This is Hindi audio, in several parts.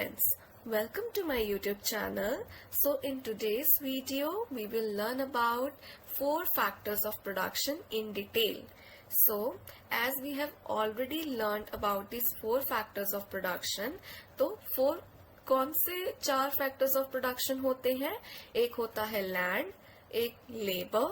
friends, welcome to my YouTube channel. So in today's video we will learn about 4 factors of production in detail. So as we have already learned about these 4 factors of production, तो 4 कौन से 4 factors of production होते हैं? एक होता है land, एक labor,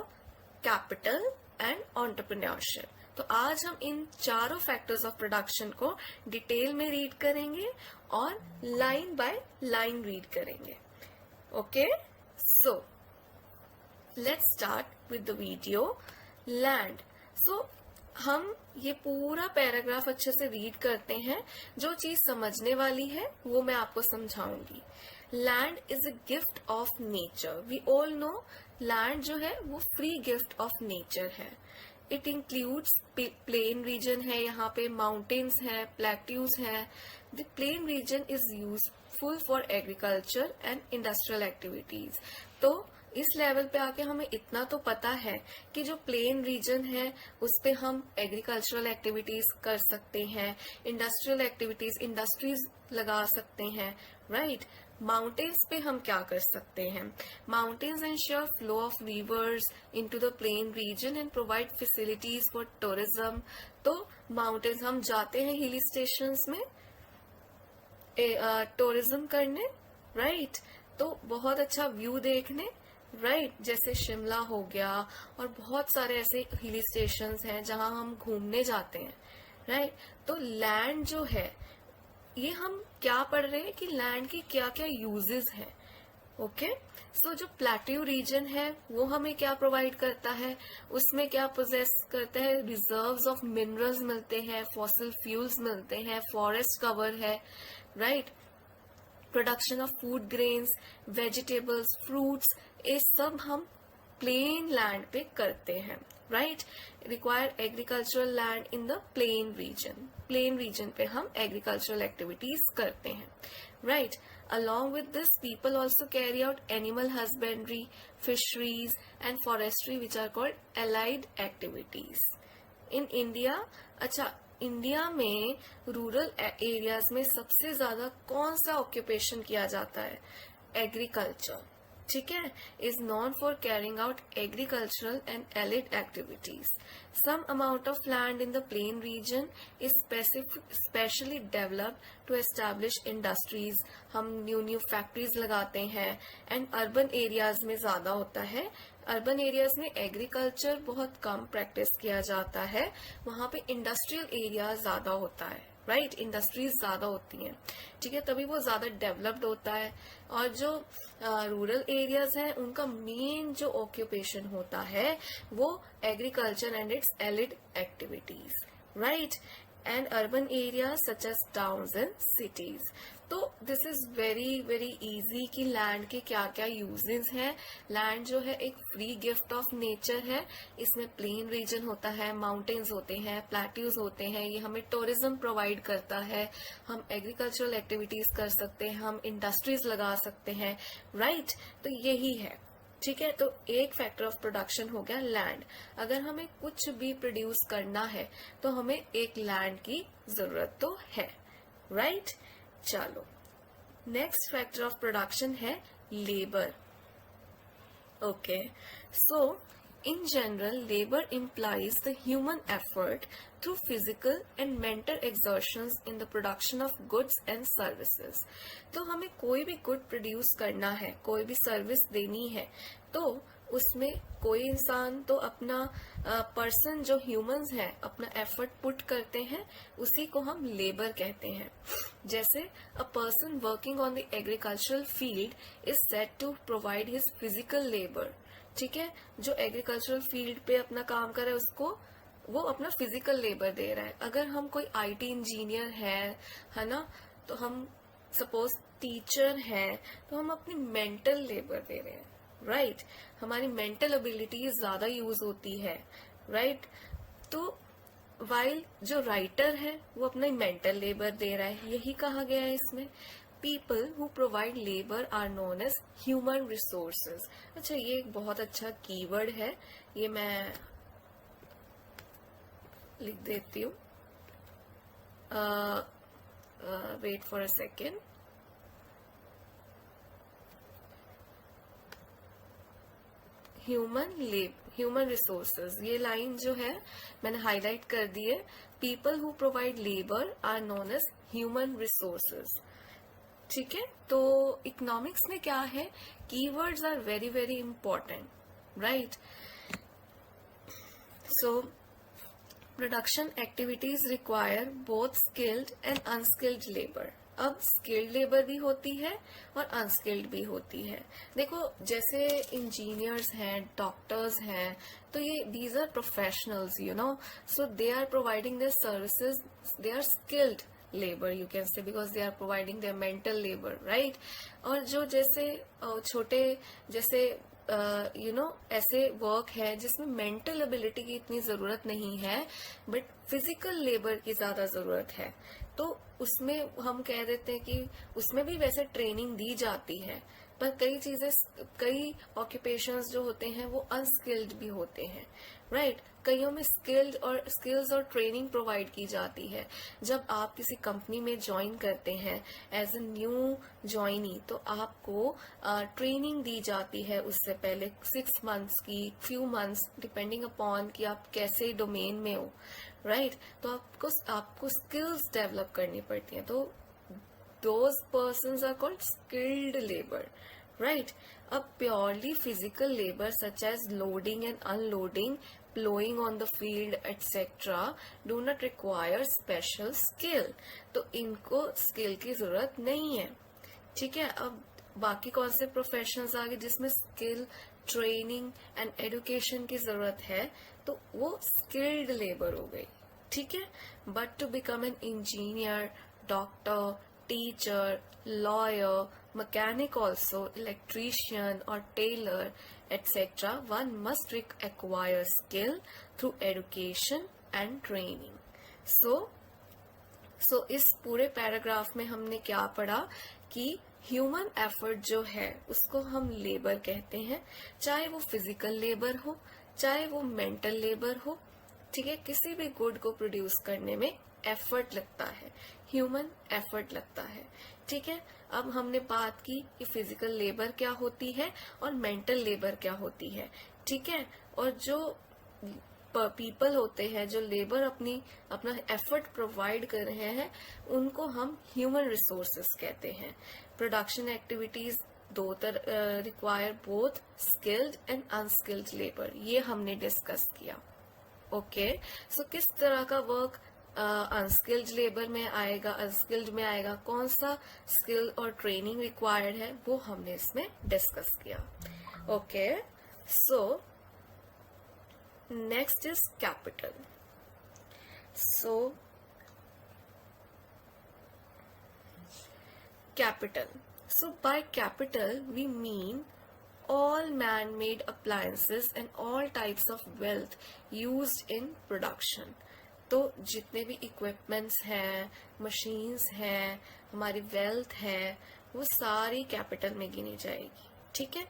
capital and entrepreneurship. तो आज हम इन चारों फैक्टर्स ऑफ प्रोडक्शन को डिटेल में रीड करेंगे और लाइन बाय लाइन रीड करेंगे. Okay, so let's start with the video. Land. So हम ये पूरा पैराग्राफ अच्छे से रीड करते हैं. जो चीज समझने वाली है वो मैं आपको समझाऊंगी. Land is a gift of nature. We all know land जो है वो फ्री गिफ्ट ऑफ नेचर है. इट इंक्लूड्स प्लेन रीजन है, यहाँ पे माउंटेन्स है, प्लेट्यूज है. The plain region is useful for agriculture and industrial activities. तो इस लेवल पे आके हमें इतना तो पता है कि जो प्लेन रीजन है उस पे हम एग्रीकल्चरल एक्टिविटीज कर सकते हैं, इंडस्ट्रियल एक्टिविटीज, इंडस्ट्रीज लगा सकते हैं, राइट. माउंटेन्स पे हम क्या कर सकते हैं? Mountains ensure flow of reverse into the plain reason and provide facilities for tourism. तो माउंटेन्स, हम जाते हैं हिल स्टेशंस में टूरिज्म करने, राइट. तो बहुत अच्छा व्यू देखने, राइट. जैसे शिमला हो गया और बहुत सारे ऐसे हिल स्टेशंस हैं जहां हम घूमने जाते हैं, राइट. तो लैंड जो है, ये हम क्या पढ़ रहे हैं कि लैंड के क्या क्या यूजेस हैं. ओके, सो जो प्लेट्यू रीजन है वो हमें क्या प्रोवाइड करता है, उसमें क्या पोजेस करता है? रिजर्व्स ऑफ मिनरल्स मिलते हैं, फॉसिल फ्यूल्स मिलते हैं, फॉरेस्ट कवर है, right. Production of food grains, vegetables, fruits, ये सब हम प्लेन लैंड पे करते हैं, right. Require agricultural land in the plain region. Plain region पे हम एग्रीकल्चरल एक्टिविटीज करते हैं, right. Along with this people also carry out animal husbandry, fisheries and forestry which are called allied activities. In India, अच्छा, इंडिया में रूरल एरियाज में सबसे ज्यादा कौन सा ऑक्यूपेशन किया जाता है? एग्रीकल्चर, ठीक है. Is known for carrying out agricultural and allied activities. Some amount of land in the plain region is specially developed to establish industries. हम न्यू फैक्ट्रीज लगाते हैं. एंड अर्बन एरियाज में ज्यादा होता है. अर्बन एरियाज में एग्रीकल्चर बहुत कम प्रैक्टिस किया जाता है, वहां पे इंडस्ट्रियल एरिया ज्यादा होता है, राइट. इंडस्ट्रीज ज्यादा होती हैं, ठीक है, तभी वो ज्यादा डेवलप्ड होता है. और जो रूरल एरियाज हैं उनका मेन जो ऑक्यूपेशन होता है वो agriculture and its allied activities, right. And urban area such as towns and cities. तो this is very very easy कि लैंड के क्या क्या यूजेस हैं. लैंड जो है एक फ्री गिफ्ट ऑफ नेचर है. इसमें प्लेन रीजन होता है, माउंटेन्स होते हैं, प्लेट्यूज होते हैं. ये हमें टूरिज्म प्रोवाइड करता है. हम एग्रीकल्चरल एक्टिविटीज कर सकते हैं, हम इंडस्ट्रीज लगा सकते हैं, राइट. तो यही है, ठीक है. तो एक फैक्टर ऑफ प्रोडक्शन हो गया लैंड. अगर हमें कुछ भी प्रोड्यूस करना है तो हमें एक लैंड की जरूरत तो है, राइट. चलो, नेक्स्ट फैक्टर ऑफ प्रोडक्शन है labour. Okay, so in general, labor implies the human effort through physical and mental exertions in the production of goods and services. तो हमें कोई भी गुड प्रोड्यूस करना है, कोई भी सर्विस देनी है, तो उसमें कोई इंसान तो अपना पर्सन जो ह्यूमंस हैं अपना एफर्ट पुट करते हैं, उसी को हम लेबर कहते हैं. जैसे a person working on the agricultural field is said to provide his physical labour, ठीक है. जो एग्रीकल्चरल फील्ड पे अपना काम कर रहा है उसको वो अपना फिजिकल लेबर दे रहा है. अगर हम कोई आईटी इंजीनियर है ना, तो हम सपोज टीचर हैं तो हम अपनी मेंटल लेबर दे रहे हैं, राइट. हमारी मेंटल एबिलिटीज ज्यादा यूज होती है, राइट. तो वाइल जो राइटर है वो अपना मेंटल लेबर दे रहा है, यही कहा गया है इसमें. People who provide labor are known as human resources. अच्छा, ये एक बहुत अच्छा कीवर्ड है, ये मैं लिख देती हूँ. Wait for a second. Human resources, ये लाइन जो है मैंने हाईलाइट कर दी है. People who provide labour are known as human resources. ठीक है, तो इकोनॉमिक्स में क्या है, keywords are very very important, right. So production activities require both skilled and unskilled labour. अब स्किल्ड लेबर भी होती है और अनस्किल्ड भी होती है. देखो जैसे इंजीनियर्स हैं, डॉक्टर्स हैं, तो ये these are professionals, you know, so they are providing their services, they are skilled labor you can say, because they are providing their mental labor, right. और जो जैसे छोटे जैसे ऐसे वर्क है जिसमें मेंटल एबिलिटी की इतनी जरूरत नहीं है बट फिजिकल लेबर की ज्यादा जरूरत है, तो उसमें हम कह देते हैं कि उसमें भी वैसे ट्रेनिंग दी जाती है, पर कई ऑक्यूपेशंस जो होते हैं वो अनस्किल्ड भी होते हैं, राइट. कईयों में स्किल्स और ट्रेनिंग प्रोवाइड की जाती है. जब आप किसी कंपनी में ज्वाइन करते हैं एज अ न्यू ज्वाइनी, तो आपको ट्रेनिंग दी जाती है उससे पहले 6 मंथ्स की, फ्यू मंथ्स डिपेंडिंग अपॉन कि आप कैसे डोमेन में हो, राइट. तो आपको स्किल्स डेवलप करनी पड़ती हैं, तो those persons are called skilled labor, right. अब purely physical labor such as loading and unloading, plowing on the field etc. do not require special skill, तो इनको skill की जरूरत नहीं है, ठीक है. अब बाकी कौन से प्रोफेशंस आ गए जिसमें स्किल, ट्रेनिंग एंड एजुकेशन की जरूरत है, तो वो स्किल्ड लेबर हो गई, ठीक है. But to become an engineer, doctor, teacher, lawyer, mechanic also, electrician or tailor, etc. one must acquire skill through education and training. So इस पूरे पैराग्राफ में हमने क्या पढ़ा कि ह्यूमन एफर्ट जो है उसको हम लेबर कहते हैं, चाहे वो फिजिकल लेबर हो, चाहे वो मेंटल लेबर हो, ठीक है. किसी भी गुड को प्रोड्यूस करने में एफर्ट लगता है, ह्यूमन एफर्ट लगता है, ठीक है. अब हमने बात की कि फिजिकल लेबर क्या होती है और मेंटल लेबर क्या होती है, ठीक है. और जो पीपल होते हैं, जो लेबर अपना एफर्ट प्रोवाइड कर रहे हैं, उनको हम ह्यूमन रिसोर्सेस कहते हैं. Production activities require both skilled and unskilled labour, ये हमने डिस्कस किया. ओके, सो किस तरह का वर्क अनस्किल्ड लेबर में आएगा, अनस्किल्ड में आएगा, कौन सा स्किल और ट्रेनिंग रिक्वायर्ड है, वो हमने इसमें डिस्कस किया. Okay, so next is capital. So capital, so by capital we mean all man-made appliances and all types of wealth used in production. तो जितने भी इक्विपमेंट्स हैं, मशीन्स हैं, हमारी वेल्थ है, वो सारी कैपिटल में गिनी जाएगी, ठीक है.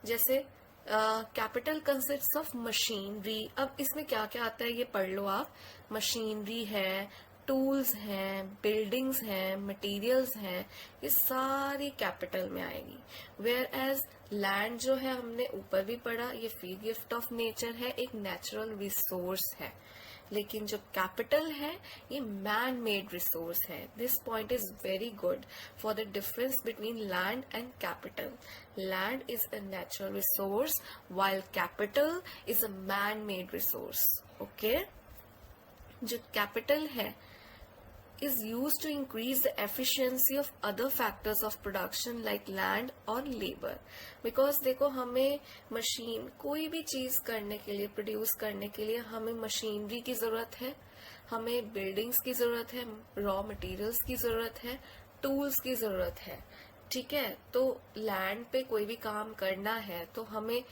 जैसे कैपिटल कंसिस्ट्स ऑफ मशीनरी. अब इसमें क्या क्या आता है ये पढ़ लो आप. मशीनरी है, टूल्स हैं, बिल्डिंग्स हैं, मटेरियल्स हैं, ये सारी कैपिटल में आएगी. वेयर एज लैंड जो है हमने ऊपर भी पढ़ा, ये फ्री गिफ्ट ऑफ नेचर है, एक नेचुरल रिसोर्स है. लेकिन जो कैपिटल है ये मैन मेड रिसोर्स है. This point is very good for the difference between land and capital. Land is a natural resource while capital is a man-made resource. Okay, जो capital है is used to increase the efficiency of other factors of production like land or labor. Because देखो हमें मशीन कोई भी चीज करने के लिए, प्रोड्यूस करने के लिए हमें मशीनरी की जरूरत है, हमें बिल्डिंग्स की जरूरत है, रॉ मटेरियल्स की जरूरत है, टूल्स की जरूरत है, ठीक है. तो लैंड पे कोई भी काम करना है तो हमें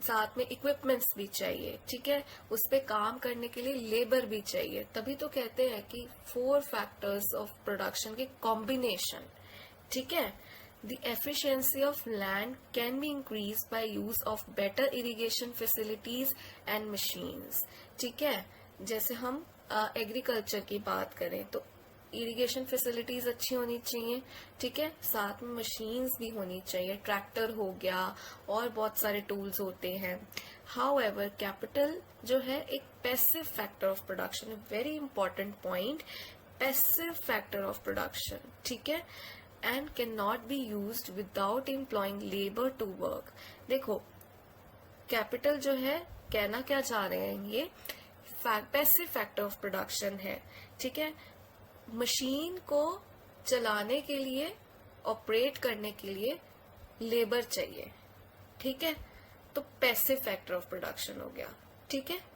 साथ में इक्विपमेंट्स भी चाहिए, ठीक है. उस पे काम करने के लिए लेबर भी चाहिए. तभी तो कहते हैं कि 4 फैक्टर्स ऑफ प्रोडक्शन के कॉम्बिनेशन, ठीक है. The efficiency of land can be increased by use of better irrigation facilities and machines. ठीक है, जैसे हम एग्रीकल्चर की बात करें तो इरिगेशन फैसिलिटीज अच्छी होनी चाहिए, ठीक है, साथ में मशीन्स भी होनी चाहिए, ट्रैक्टर हो गया और बहुत सारे टूल्स होते हैं। हाउएवर कैपिटल जो है एक passive factor of production, very important point, passive factor of production, ठीक है, and can not be used without employing labour to work. देखो कैपिटल जो है, कहना क्या चाह रहे हैं, ये पैसिव फैक्टर ऑफ प्रोडक्शन है, ठीक है, मशीन को चलाने के लिए, ऑपरेट करने के लिए लेबर चाहिए, ठीक है, तो पैसिव फैक्टर ऑफ प्रोडक्शन हो गया, ठीक है।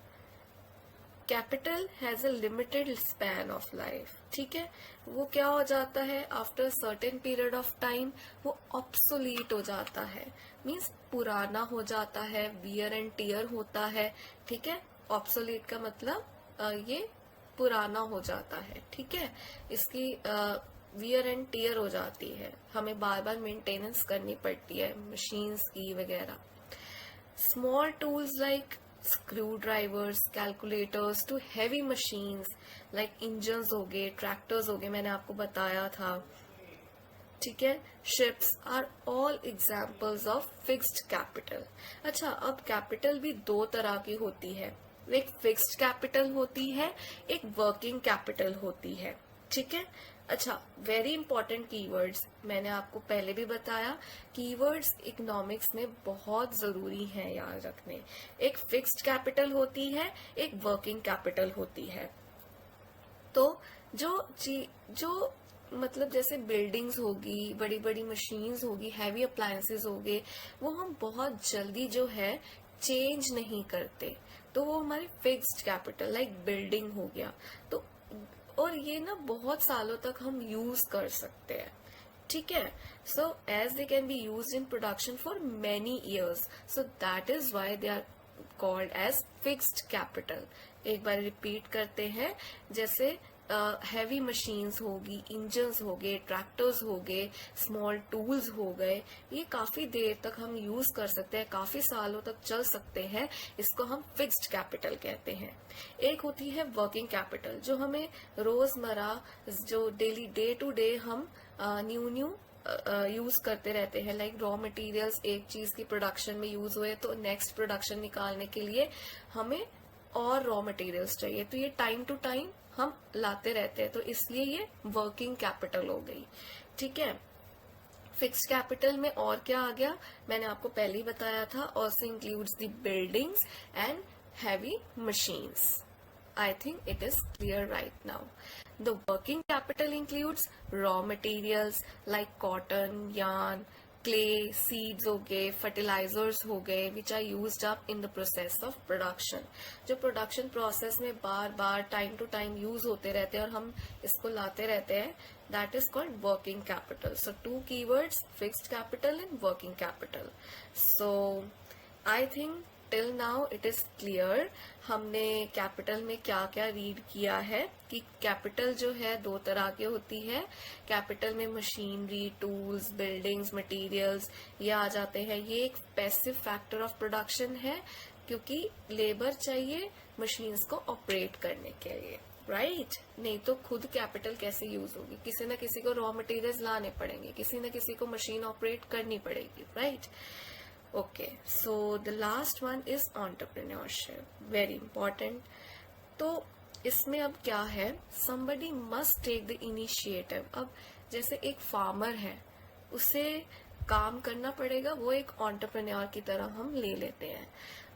Capital has a limited span of life, ठीक है, वो क्या हो जाता है, after certain period of time वो ऑब्सोलीट हो जाता है, मीन्स पुराना हो जाता है, वियर एंड टीयर होता है, ठीक है, ऑब्सोलीट का मतलब ये पुराना हो जाता है, ठीक है, इसकी वियर एंड टीयर हो जाती है, हमें बार बार मेंटेनेंस करनी पड़ती है मशीन्स की वगैरह। Small tools like screwdrivers, calculators to heavy machines like engines हो गए, ट्रैक्टर्स हो गए, मैंने आपको बताया था, ठीक है, ships are all examples of fixed capital. अच्छा, अब कैपिटल भी दो तरह की होती है, एक फिक्स्ड कैपिटल होती है, एक वर्किंग कैपिटल होती है, ठीक है। अच्छा, वेरी इंपॉर्टेंट कीवर्ड्स, मैंने आपको पहले भी बताया, कीवर्ड्स इकोनॉमिक्स में बहुत जरूरी हैं याद रखने। एक फिक्स्ड कैपिटल होती है, एक वर्किंग कैपिटल होती है। तो जो मतलब जैसे बिल्डिंग्स होगी, बड़ी बड़ी मशीन्स होगी, हैवी अप्लायंसेस होंगे, वो हम बहुत जल्दी जो है चेंज नहीं करते, तो वो हमारे फिक्स्ड कैपिटल, लाइक बिल्डिंग हो गया, तो और ये ना बहुत सालों तक हम यूज कर सकते हैं, ठीक है, so as they can be used in production for many years, so that is why they are called as fixed capital. एक बार रिपीट करते हैं, जैसे हैवी मशीन्स होगी, इंजन्स हो गए, ट्रैक्टर्स हो गए, स्मॉल टूल्स हो गए, ये काफी देर तक हम यूज कर सकते हैं, काफी सालों तक चल सकते हैं, इसको हम फिक्स्ड कैपिटल कहते हैं। एक होती है वर्किंग कैपिटल, जो हमें रोजमर्रा, जो डेली डे टू डे हम न्यू यूज करते रहते हैं, लाइक रॉ मटेरियल्स एक चीज की प्रोडक्शन में यूज हुए तो नेक्स्ट प्रोडक्शन निकालने के लिए हमें और रॉ मटेरियल्स चाहिए, तो ये टाइम टू टाइम हम लाते रहते हैं, तो इसलिए ये वर्किंग कैपिटल हो गई, ठीक है। फिक्स्ड कैपिटल में और क्या आ गया, मैंने आपको पहले ही बताया था, also includes the buildings and heavy machines. I think it is clear right now. The working capital includes raw materials like cotton, yarn, clay, seeds हो गए, fertilizers हो गए, which are used up in the process of production. जो production process में बार बार time to time use होते रहते हैं और हम इसको लाते रहते हैं, that is called working capital. So two keywords, fixed capital and working capital. So I think till now it is clear, हमने कैपिटल में क्या क्या रीड किया है, कि कैपिटल जो है दो तरह की होती है, कैपिटल में मशीनरी, टूल्स, बिल्डिंग्स, मटेरियल्स ये आ जाते हैं, ये एक पैसिव फैक्टर ऑफ प्रोडक्शन है, क्योंकि लेबर चाहिए मशीन्स को ऑपरेट करने के लिए, राइट, नहीं तो खुद कैपिटल कैसे यूज होगी, किसी न किसी को रॉ मटेरियल्स लाने पड़ेंगे, किसी न किसी को मशीन ऑपरेट करनी पड़ेगी, right. Okay, so the last one is entrepreneurship, very important. तो इसमें अब क्या है, somebody must take the initiative. अब जैसे एक फार्मर है, उसे काम करना पड़ेगा, वो एक entrepreneur की तरह हम ले लेते हैं,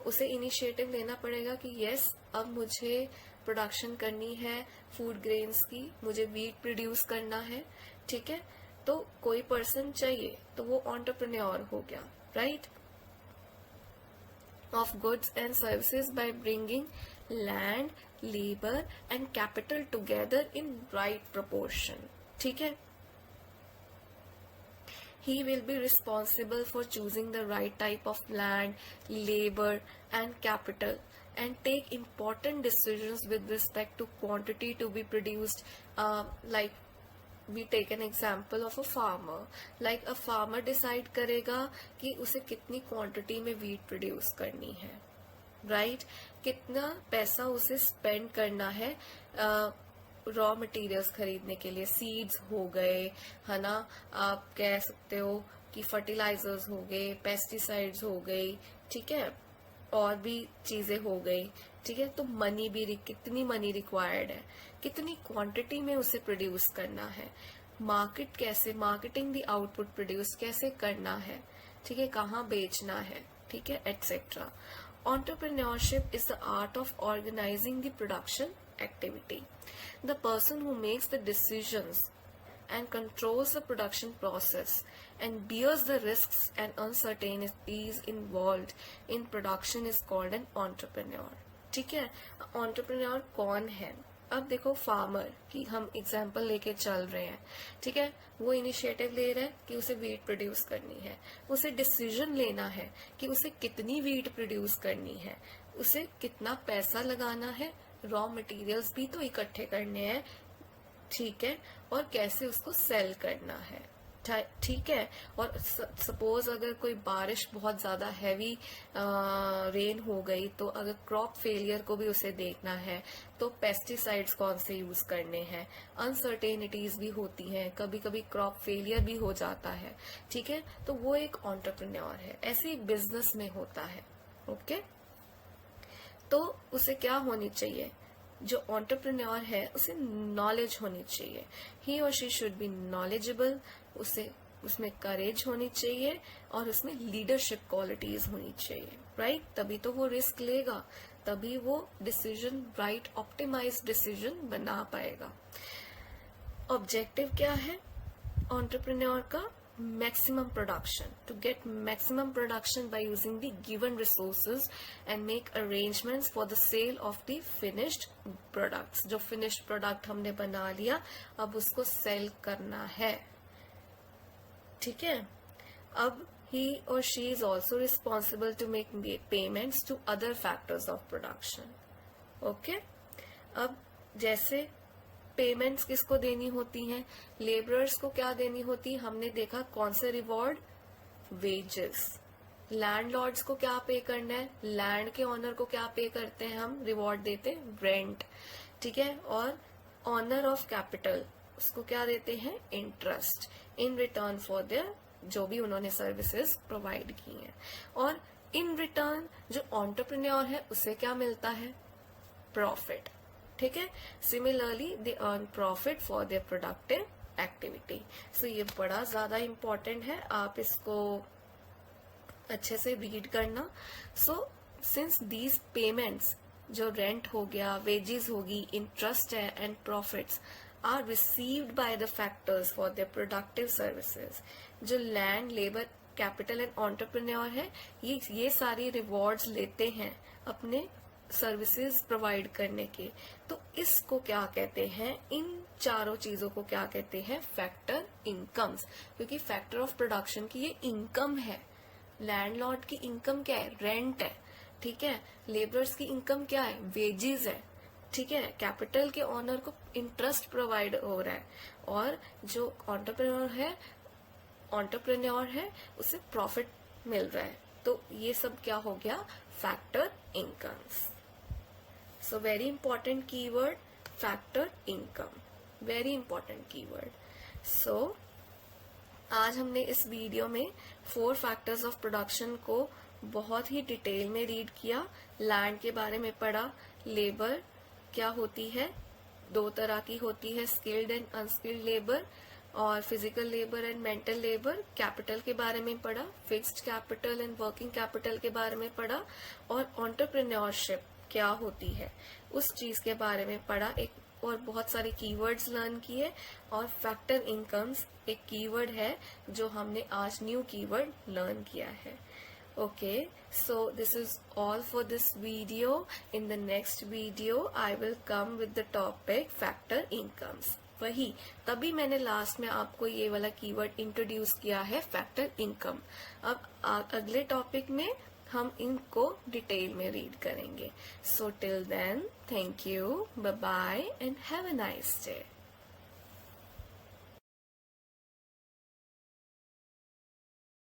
उसे इनिशिएटिव लेना पड़ेगा कि यस अब मुझे प्रोडक्शन करनी है फूड ग्रेन्स की, मुझे वीट प्रोड्यूस करना है, ठीक है, तो कोई पर्सन चाहिए, तो वो entrepreneur हो गया, right, of goods and services by bringing land, labor and capital together in right proportion, ठीक है। He will be responsible for choosing the right type of land, labor and capital and take important decisions with respect to quantity to be produced, like we take an example of a farmer, like a farmer decide करेगा कि उसे कितनी क्वांटिटी में वीट प्रोड्यूस करनी है, राइट, कितना पैसा उसे स्पेंड करना है रॉ मटेरियल्स खरीदने के लिए सीड्स हो गए, है ना, आप कह सकते हो कि फर्टिलाइजर्स हो गए, पेस्टिसाइड्स हो गई, ठीक है, और भी चीजें हो गई, ठीक है। तो मनी भी कितनी मनी रिक्वायर्ड है, कितनी क्वांटिटी में उसे प्रोड्यूस करना है, मार्केटिंग द आउटपुट प्रोड्यूस कैसे करना है, ठीक है, कहाँ बेचना है, ठीक है, etcetera. Entrepreneurship is the art of organizing the production activity. The person who makes the decisions and controls the production process and bears the risks and uncertainties involved in production is called an entrepreneur. ठीक है, entrepreneur कौन है? अब देखो फार्मर की हम एग्जाम्पल लेके चल रहे हैं, ठीक है, वो इनिशिएटिव ले रहा है कि उसे वीट प्रोड्यूस करनी है, उसे डिसीजन लेना है कि उसे कितनी वीट प्रोड्यूस करनी है, उसे कितना पैसा लगाना है, रॉ मटेरियल्स भी तो इकट्ठे करने हैं, ठीक है, और कैसे उसको सेल करना है, ठीक है। और सपोज अगर कोई बारिश बहुत ज्यादा हैवी रेन हो गई तो अगर क्रॉप फेलियर को भी उसे देखना है तो पेस्टिसाइड्स कौन से यूज करने हैं, अनसर्टेनिटीज भी होती हैं, कभी कभी क्रॉप फेलियर भी हो जाता है, ठीक है, तो वो एक एंटरप्रेन्योर है। ऐसे ही बिजनेस में होता है, ओके। तो उसे क्या होनी चाहिए, जो एंटरप्रेन्योर है उसे नॉलेज होनी चाहिए, ही और शी शुड बी नॉलेजेबल, उसे उसमें करेज होनी चाहिए और उसमें लीडरशिप क्वालिटीज होनी चाहिए, राइट। तभी तो वो रिस्क लेगा, तभी वो डिसीजन राइट ऑप्टिमाइज डिसीजन बना पाएगा। ऑब्जेक्टिव क्या है एंटरप्रेन्योर का? maximum production, to get maximum production by using the given resources and make arrangements for the sale of the finished products. जो finished product हमने बना लिया अब उसको sell करना है, ठीक है। अब he or she is also responsible to make payments to other factors of production, okay। अब जैसे पेमेंट्स किसको देनी होती हैं, लेबरर्स को क्या देनी होती है, हमने देखा कौन से रिवॉर्ड, वेजेस। लैंडलॉर्ड्स को क्या पे करना है, लैंड के ऑनर को क्या पे करते हैं हम, रिवॉर्ड देते हैं, रेंट, ठीक है। और ऑनर ऑफ कैपिटल उसको क्या देते हैं, interest, in return for their जो भी उन्होंने सर्विसेज प्रोवाइड की हैं। और इन रिटर्न जो एंटरप्रेन्योर है उसे क्या मिलता है, प्रॉफिट, ठीक है। Similarly they earn profit for their productive activity. So ये बड़ा ज्यादा इम्पोर्टेंट है, आप इसको अच्छे से रीड करना। सो सिंस दीज पेमेंट्स जो रेंट हो गया, वेजेस होगी, इंटरेस्ट है and profits are received by the factors for their productive services, जो land, labour, capital and entrepreneur है ये सारी रिवॉर्ड्स लेते हैं अपने सर्विसेज प्रोवाइड करने के। तो इसको क्या कहते हैं, इन चारों चीजों को क्या कहते हैं, फैक्टर इनकम्स, क्योंकि फैक्टर ऑफ प्रोडक्शन की ये इनकम है। लैंडलॉर्ड की इनकम क्या है, रेंट है, ठीक है। लेबरर्स की इनकम क्या है, वेजेस है, ठीक है। कैपिटल के ओनर को इंटरेस्ट प्रोवाइड हो रहा है और जो एंटरप्रेन्योर है उसे प्रॉफिट मिल रहा है। तो ये सब क्या हो गया, factor incomes. So very important keyword, factor income, very important keyword. So आज हमने इस वीडियो में 4 factors of production को बहुत ही डिटेल में रीड किया। लैंड के बारे में पढ़ा, लेबर क्या होती है, 2 तरह की होती है, स्किल्ड एंड अनस्किल्ड लेबर, और physical labour and mental labour. Capital के बारे में पढ़ा, fixed capital and working capital के बारे में पढ़ा, और एंटरप्रेन्योरशिप क्या होती है उस चीज के बारे में पढ़ा, एक और बहुत सारे कीवर्ड्स लर्न किए। और फैक्टर इनकम्स एक कीवर्ड है जो हमने आज न्यू कीवर्ड लर्न किया है, okay. So this is all for this video. In the next video I will come with the topic factor incomes. वही तभी मैंने लास्ट में आपको ये वाला कीवर्ड इंट्रोड्यूस किया है, फैक्टर इनकम। अब अगले टॉपिक में हम इनको डिटेल में रीड करेंगे। So till then, thank you, bye bye and have a nice day.